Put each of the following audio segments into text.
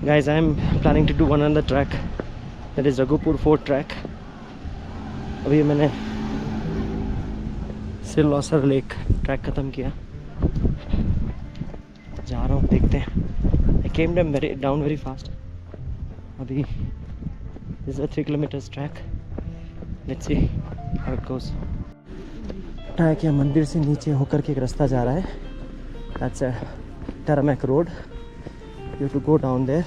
Guys, I am planning to do one another track, that is Raghupur Fort track. अभी मैंने सिलौसर lake track ख़त्म किया, जा रहा हूँ, देखते हैं. I came down very fast. अभी this is a 3 kilometers track. Let's see how it goes. Track या मंदिर से नीचे होकर के एक रास्ता जा रहा है. That's a Tarmac road. You have to go down there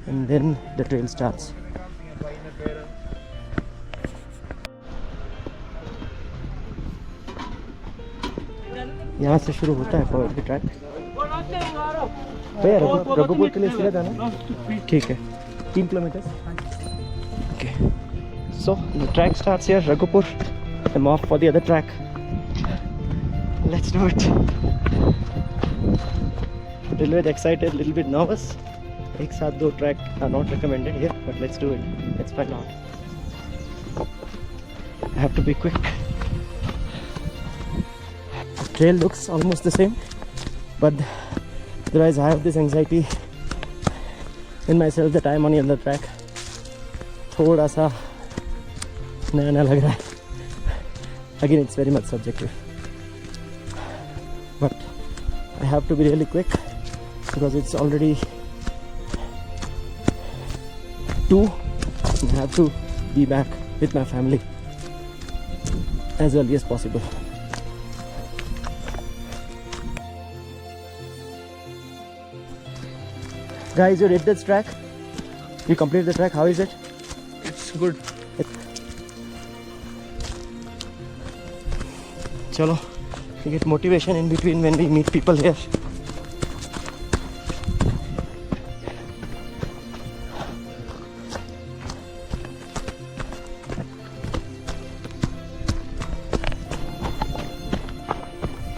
and then the trail starts. यहाँ से शुरू होता है फॉरवर्ड की ट्रैक. भैया रघुपुर के लिए सीधा जाना. ठीक है, 3 kilometre. Okay, so the track starts here, Raghupur. I'm off for the other track. Let's do it. A little bit excited, little bit nervous. एक साथ 2 track are not recommended here, but let's do it. Let's find out. I have to be quick. The trail looks almost the same, but otherwise I have this anxiety in myself that I am on the other track. थोड़ा सा नया नया लग रहा है. Again, it's very much subjective, but I have to be really quick because it's already 2 and I have to be back with my family as early as possible. Guys, you did this track? You completed the track, how is it? It's good. Chalo, we get motivation in between when we meet people here.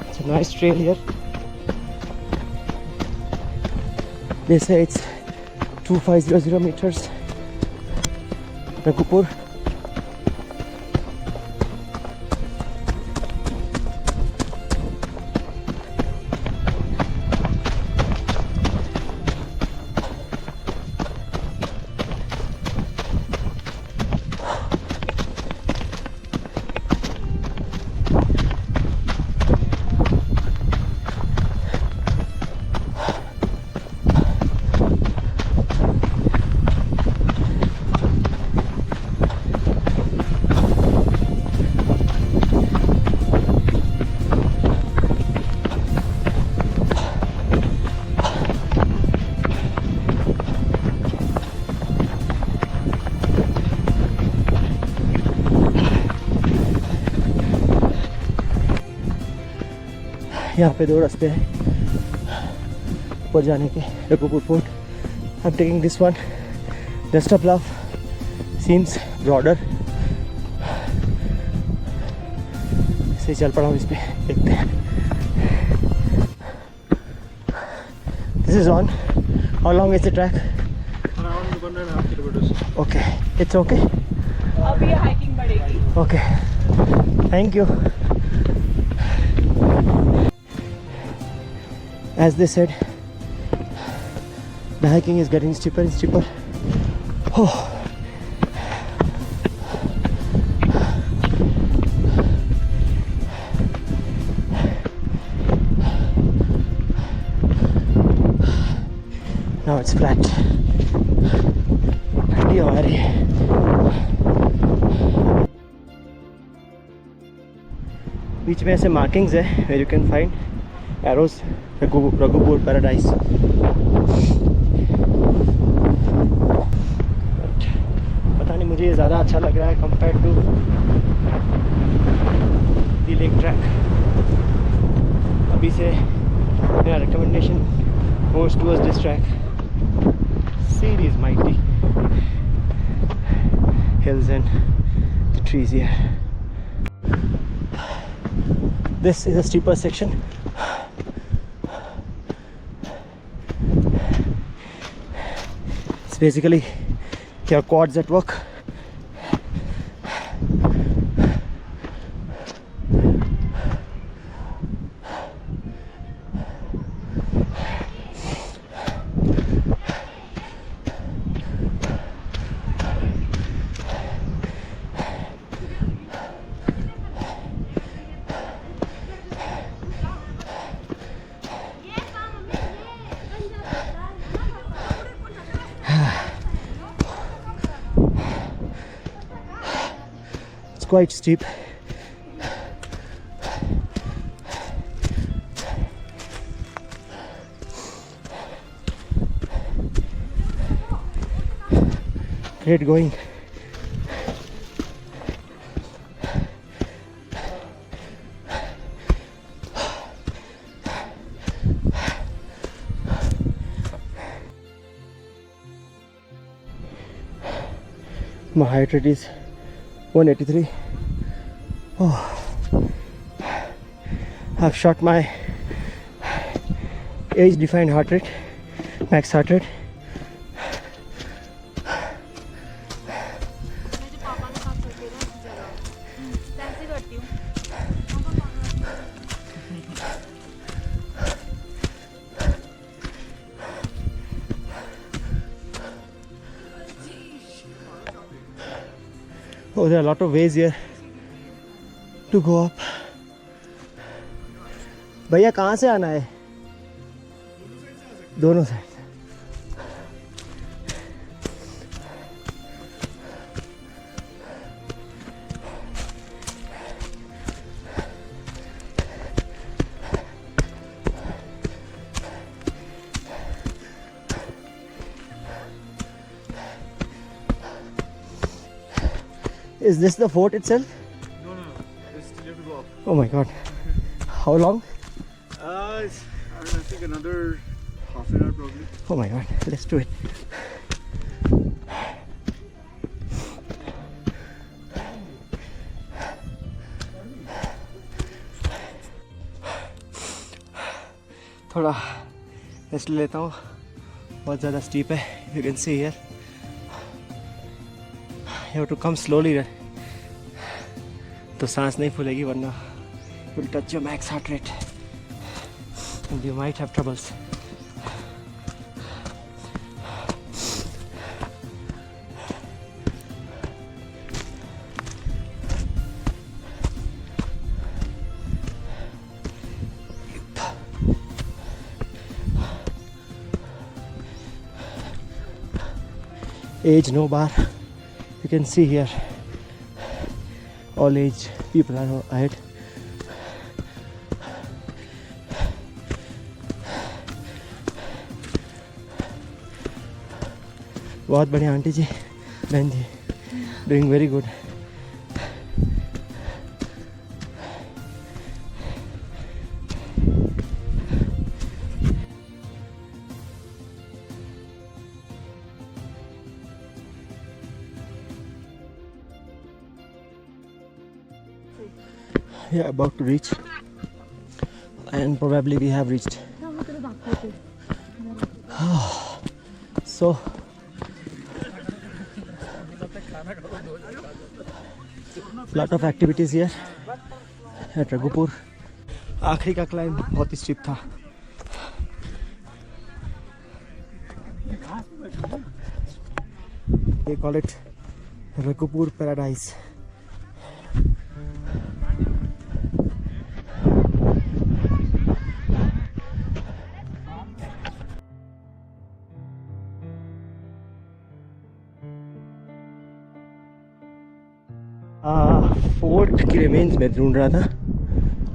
It's a nice trail here. They say it's 2500 meters. Raghupur. यहाँ पे 2 रास्ते हैं ऊपर जाने के, Raghupur Fort. I'm taking this one. Just a bluff seems broader. इसे चल पड़ा हूँ इस पे, देखते हैं. This is on. How long is the track? Around 1.5 kilometers. Okay, it's okay. अभी हाइकिंग बढ़ेगी. Okay, thank you. As they said, the hiking is getting steeper and steeper. Oh. Now it's flat. ठंडी हवा आ रही है. बीच में ऐसे markings है where you can find arrows. Raghupur Paradise. पता नहीं, मुझे ये ज़्यादा अच्छा लग रहा है compared to the lake track. अभी से मेरा recommendation goes towards this track. See these mighty hills and the trees here. This is a steeper section. It's basically your quads at work. quite steep. Great going. My height rate is 183. Oh, I've shot my age defined heart rate, max heart rate. Oh, there are a lot of ways here to go up. भैया कहाँ से आना है? दोनों side. Is this the fort itself? No. Just you have to go up. Oh my god. How long? I think another half an hour probably. Oh my god. Let's do it. थोड़ा rest ले लेता हूँ. बहुत ज़्यादा steep है. You can see here. You have to come slowly. तो सांस नहीं फूलेगी वरना will touch your max heart rate and you might have troubles. Age no bar. You can see here all age people are ahead. बहुत बढ़िया aunty जी, बहन जी, doing very good. Yeah, about to reach, and probably we have reached. So lot of activities here at Raghupur. आखिरी का climb बहुत ही steep था. They call it Raghupur Paradise. Fort की remains में ढूंढ रहा था.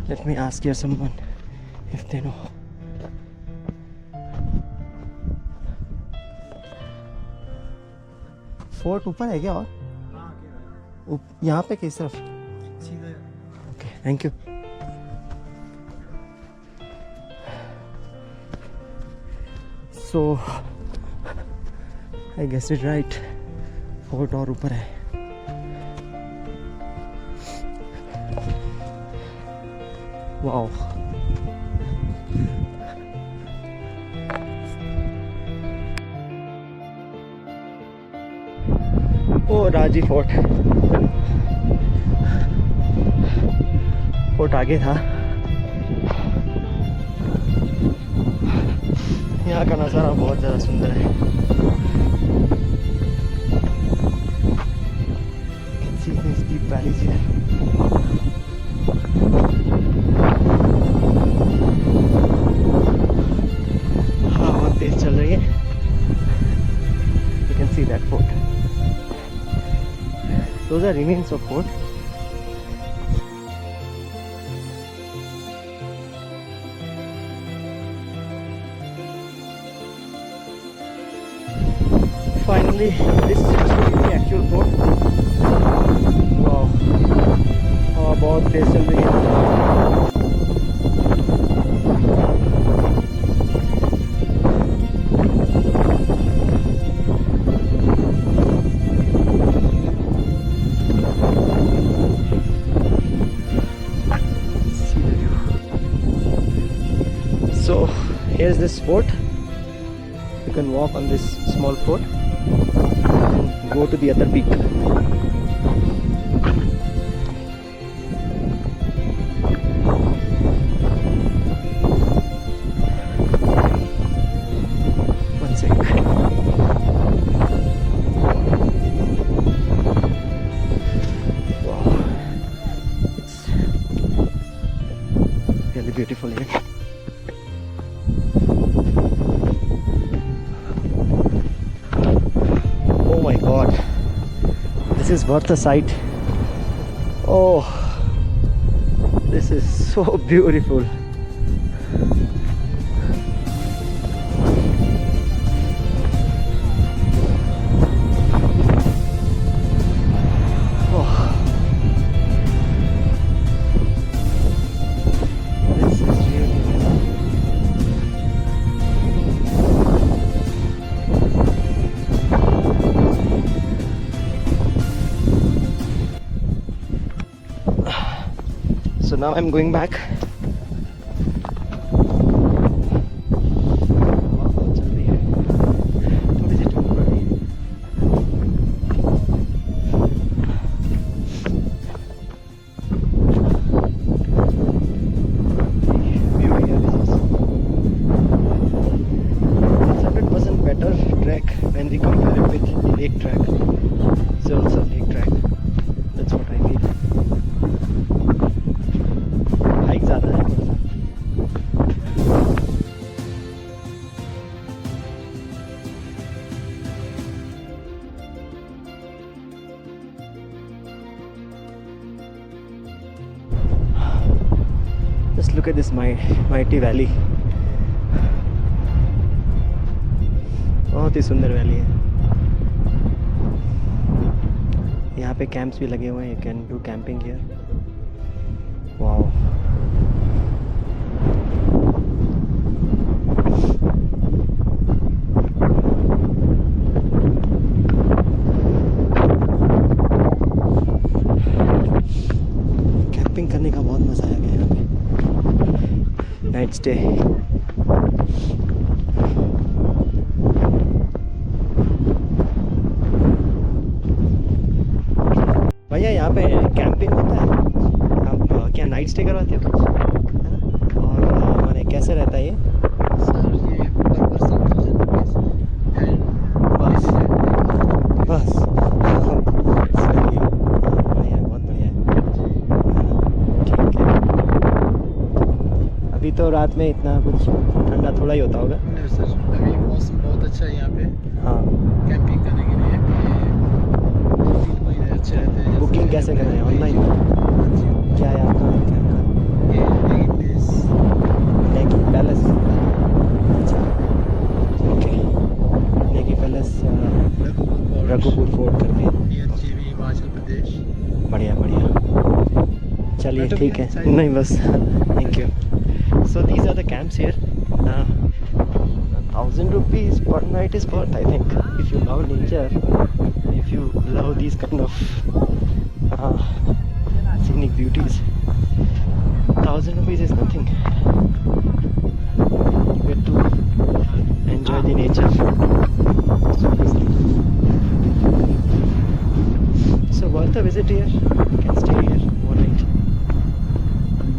Let me ask here someone if they know. Fort ऊपर है क्या? और यहाँ पे किस तरफ? Okay, thank you. So I guess it right. Fort और ऊपर है. Wow. Oh, Raji fort. Fort आगे था. यहाँ का नज़ारा बहुत ज़्यादा सुंदर है. See these deep valleys here. चल रही है. You can see that fort. Those are remains of fort. finally, this seems to be the actual fort. Wow. Oh, बहुत तेज चल रही है. See the view. So here's this fort. You can walk on this small fort and go to the other peak. One sec. Wow, it's really beautiful here. Oh my god, this is worth the sight. Oh, this is so beautiful. Oh, this is really so now I'm going back. थोड़ी सी ठंड पड़ रही है. View here is 100% better track when we compare it with the lake track. Zilsa lake track. That's what I feel. Hike ज़्यादा है थोड़ा सा. Just look at this mighty valley. बहुत ही सुंदर वैली है. यहाँ पे कैंप्स भी लगे हुए हैं. You can do camping here. Wow. Camping करने का बहुत मज़ा आया गया यहाँ पे. Night stay. भैया यहाँ पे कैंपिंग होता है. आप क्या नाइट स्टे करवाते हो कुछ, है ना? और माने कैसे रहता है ये? सर ये पर पर्सन 1000 रुपीस एंड बस बस. सही है. बढ़िया है, बहुत बढ़िया है. ठीक है. अभी तो रात में इतना कुछ ठंडा थोड़ा ही होता होगा. नहीं सर, अभी मौसम बहुत अच्छा है यहाँ पे हाँ. कैंपिंग करने के लिए. 2-3 महीने अच्छे रहते हैं. बुकिंग कैसे करना है? ऑनलाइन? क्या है आपका कैंप ये लेगी प्लेस का? नेगी पैलेस. अच्छा, okay. Negi palace Raghupur fort करके. नियर जीवी हिमाचल प्रदेश. बढ़िया बढ़िया. चलिए ठीक है. नहीं बस. Thank you. So these are the camps here. 1,000 rupees per night is worth, I think, if you love nature, if you love these kind of scenic beauties. 1,000 rupees is nothing. You get to enjoy the nature. So worth a visit here. You can stay here overnight.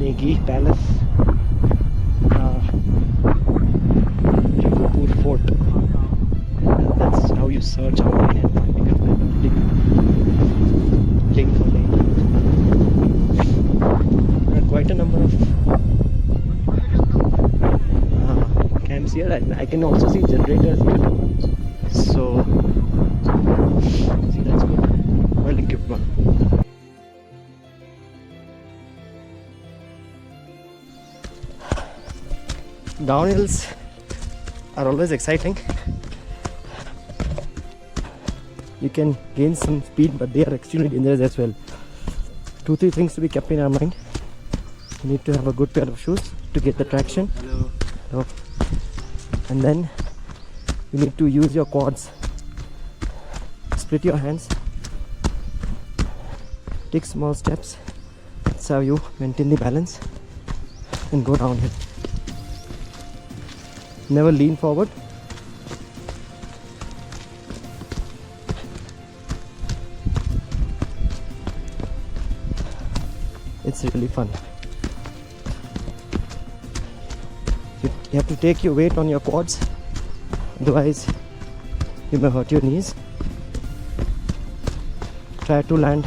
Negi Palace. Rangapur Fort. That's how you search online and pick up a link for link. There are quite a number of camps here. I can also see generators here. So, see, that's good. Well equipped one. Downhills are always exciting. you can gain some speed, but they are extremely dangerous as well. 2-3 things to be kept in our mind. You need to have a good pair of shoes to get the traction. Hello. And then you need to use your quads. Split your hands. Take small steps. That's how you maintain the balance and go downhill. Never lean forward. It's really fun. You have to take your weight on your quads, otherwise you may hurt your knees. Try to land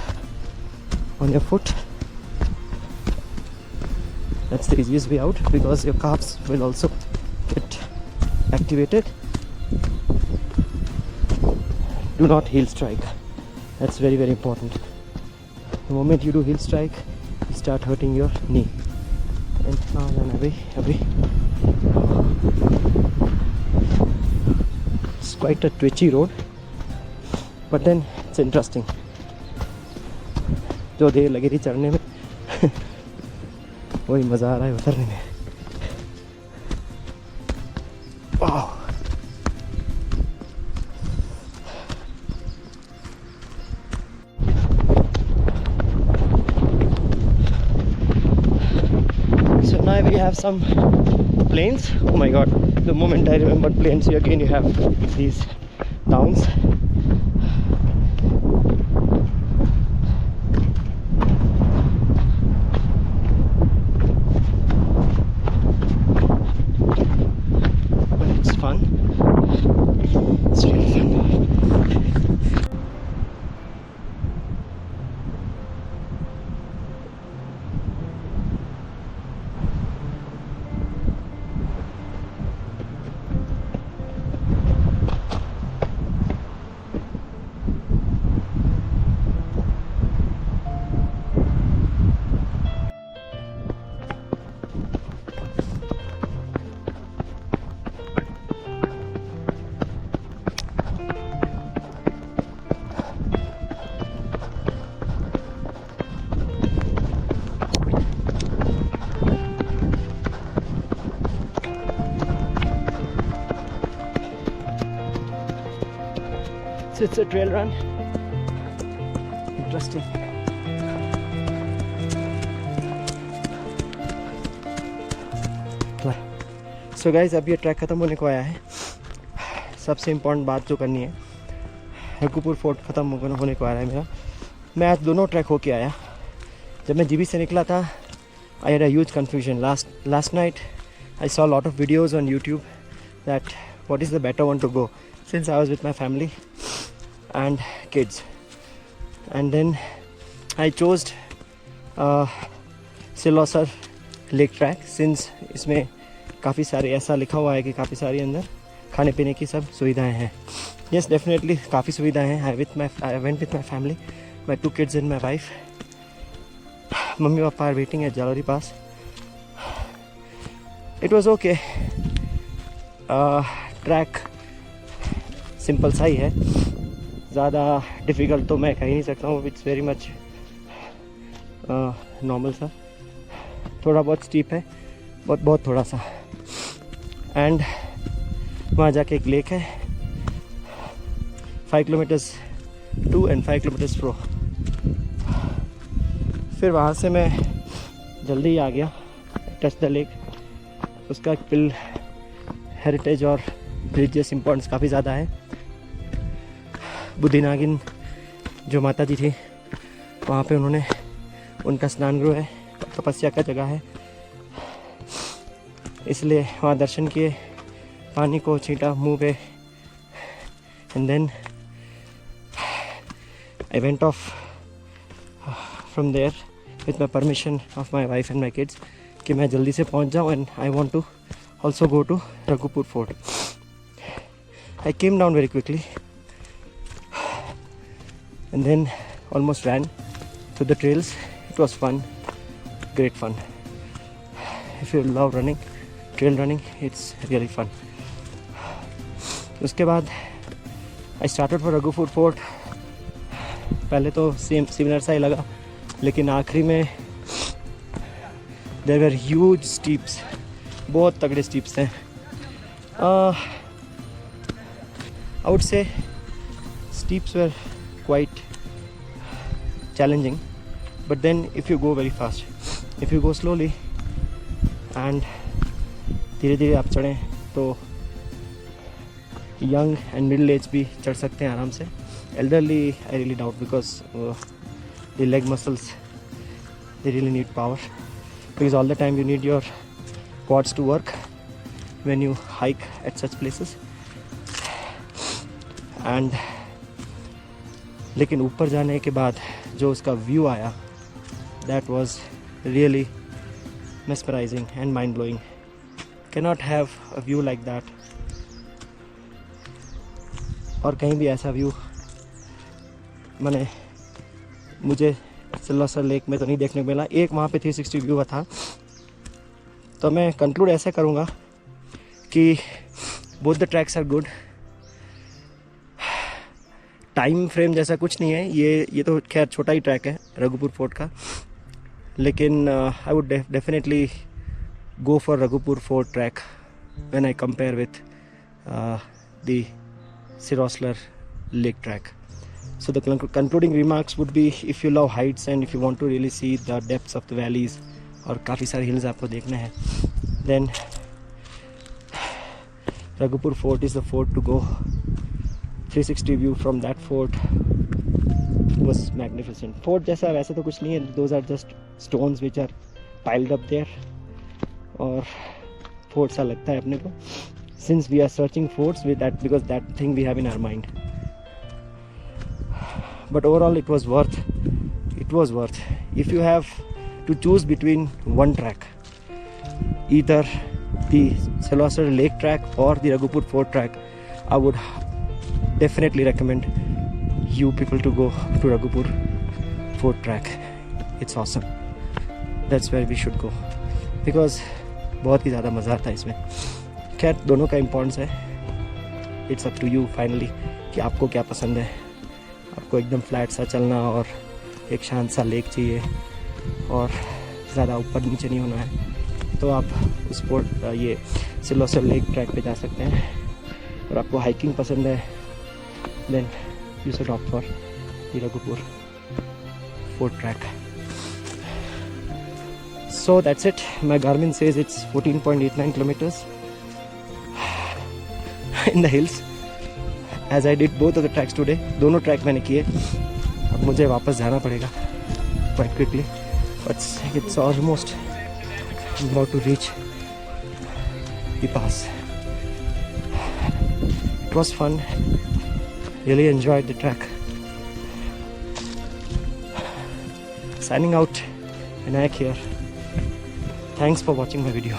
on your foot. That's the easiest way out, because your calves will also get activated. Do not heel strike. That's very, very important. The moment you do heel strike, you start hurting your knee. And now then away. It's quite a twitchy road, but then it's interesting. जो देर लगी थी चढ़ने में वही मज़ा आ रहा है उतरने में. Wow. So now we have some plains. Oh my god, the moment I remembered plains, again you have these towns. But it's fun. It's really fun. So it's a trail run. Interesting. So guys, अब ये track ख़त्म होने को आया है. सबसे important बात जो करनी है, रघुपुर फोर्ट ख़त्म होने को आ रहा है मेरा. मैं आज दोनों ट्रैक होके आया. जब मैं जीबी से निकला था, I had a huge confusion. Last night I saw a lot of videos on YouTube that what is the better one to go, since I was with my family and kids. And then I chose Silosar Lake Track, since इसमें काफ़ी सारे ऐसा लिखा हुआ है कि काफ़ी सारी अंदर खाने पीने की सब सुविधाएं हैं. Yes, definitely काफ़ी सुविधाएं हैं. I went with my family, my 2 kids and my wife. Mummy papa are waiting at Jalori Pass. It was okay. Track simple सा ही है, ज़्यादा डिफ़िकल्ट तो मैं कह ही नहीं सकता हूँ. इट्स वेरी मच नॉर्मल सा. थोड़ा बहुत स्टीप है, बहुत थोड़ा सा. एंड वहाँ जाके एक लेक है. 5 किलोमीटर्स टू एंड 5 किलोमीटर्स फ्रो. फिर वहाँ से मैं जल्दी ही आ गया. Touch the lake. उसका पिल हेरिटेज और रिलीजियस इम्पोर्टेंस काफ़ी ज़्यादा है. बुद्धिनागिन जो माता जी थी, वहाँ पे उन्होंने, उनका स्नान गृह है, तपस्या का जगह है, इसलिए वहाँ दर्शन किए, पानी को छींटा मुंह पे. And then I went off from there with my permission of my wife and my kids कि मैं जल्दी से पहुँच जाऊँ. And I want to also go to Raghupur fort. I came down very quickly and then almost ran through the trails. It was fun, great fun. If you love running, trail running, it's really fun. उसके बाद I started for Ragupur Fort पहले तो same similar सा ही लगा, लेकिन आखिरी में there were huge steps, बहुत तगड़े स्टीप्स हैं. I would say steeps were quite challenging, but then if you go very fast, if you go slowly and धीरे धीरे आप चढ़ें तो यंग एंड मिडिल एज भी चढ़ सकते हैं आराम से. Elderly I really doubt because the leg muscles they really need power, because all the time you need your quads to work when you hike at such places. And लेकिन ऊपर जाने के बाद जो उसका व्यू आया, that was really mesmerizing and mind blowing. Cannot have a view like that. और कहीं भी ऐसा व्यू मैंने मुझे सिल्लासर लेक में तो नहीं देखने को मिला. एक वहाँ पे 360 व्यू था. तो मैं कंक्लूड ऐसे करूँगा कि both the tracks are good. Time frame जैसा कुछ नहीं है. ये तो खैर छोटा ही ट्रैक है रघुपुर फोर्ट का, लेकिन आई would definitely go for Raghupur Fort track when I compare with the Siroslar Lake track. So the concluding remarks would be, if you love heights and if you want to really see the depths of the valleys और काफ़ी सारे hills आपको देखने हैं, then Raghupur Fort is the fort to go. 360 view from that fort was magnificent. Fort जैसा वैसे तो कुछ नहीं है. Those are just stones which are piled up there. और फोर्ट सा लगता है अपने को, since we are searching forts with that, because that thing we have in our mind. But overall it was worth. If you have to choose between one track, either the Silosar lake track or the Raghupur fort track, I would definitely recommend you people to go to Raghupur Fort track. It's awesome. That's where we should go, because बहुत ही ज़्यादा मज़ा आता है इसमें. खैर दोनों का importance है. It's up to you finally कि आपको क्या पसंद है. आपको एकदम फ्लैट सा चलना और एक शांत सा लेक चाहिए और ज़्यादा ऊपर नीचे नहीं होना है, तो आप उस ये सिलोसर लेक ट्रैक पे जा सकते हैं. और आपको हाइकिंग पसंद है, then you should opt for the Raghupur fort track. So that's it. My Garmin says it's 14.89 kilometers in the hills, as I did both of the tracks today. दोनों ट्रैक मैंने किए. अब मुझे वापस जाना पड़ेगा quite quickly, but it's almost about to reach the pass. It was fun. Really enjoyed the track. Signing out, Vinayak here. Thanks for watching my video.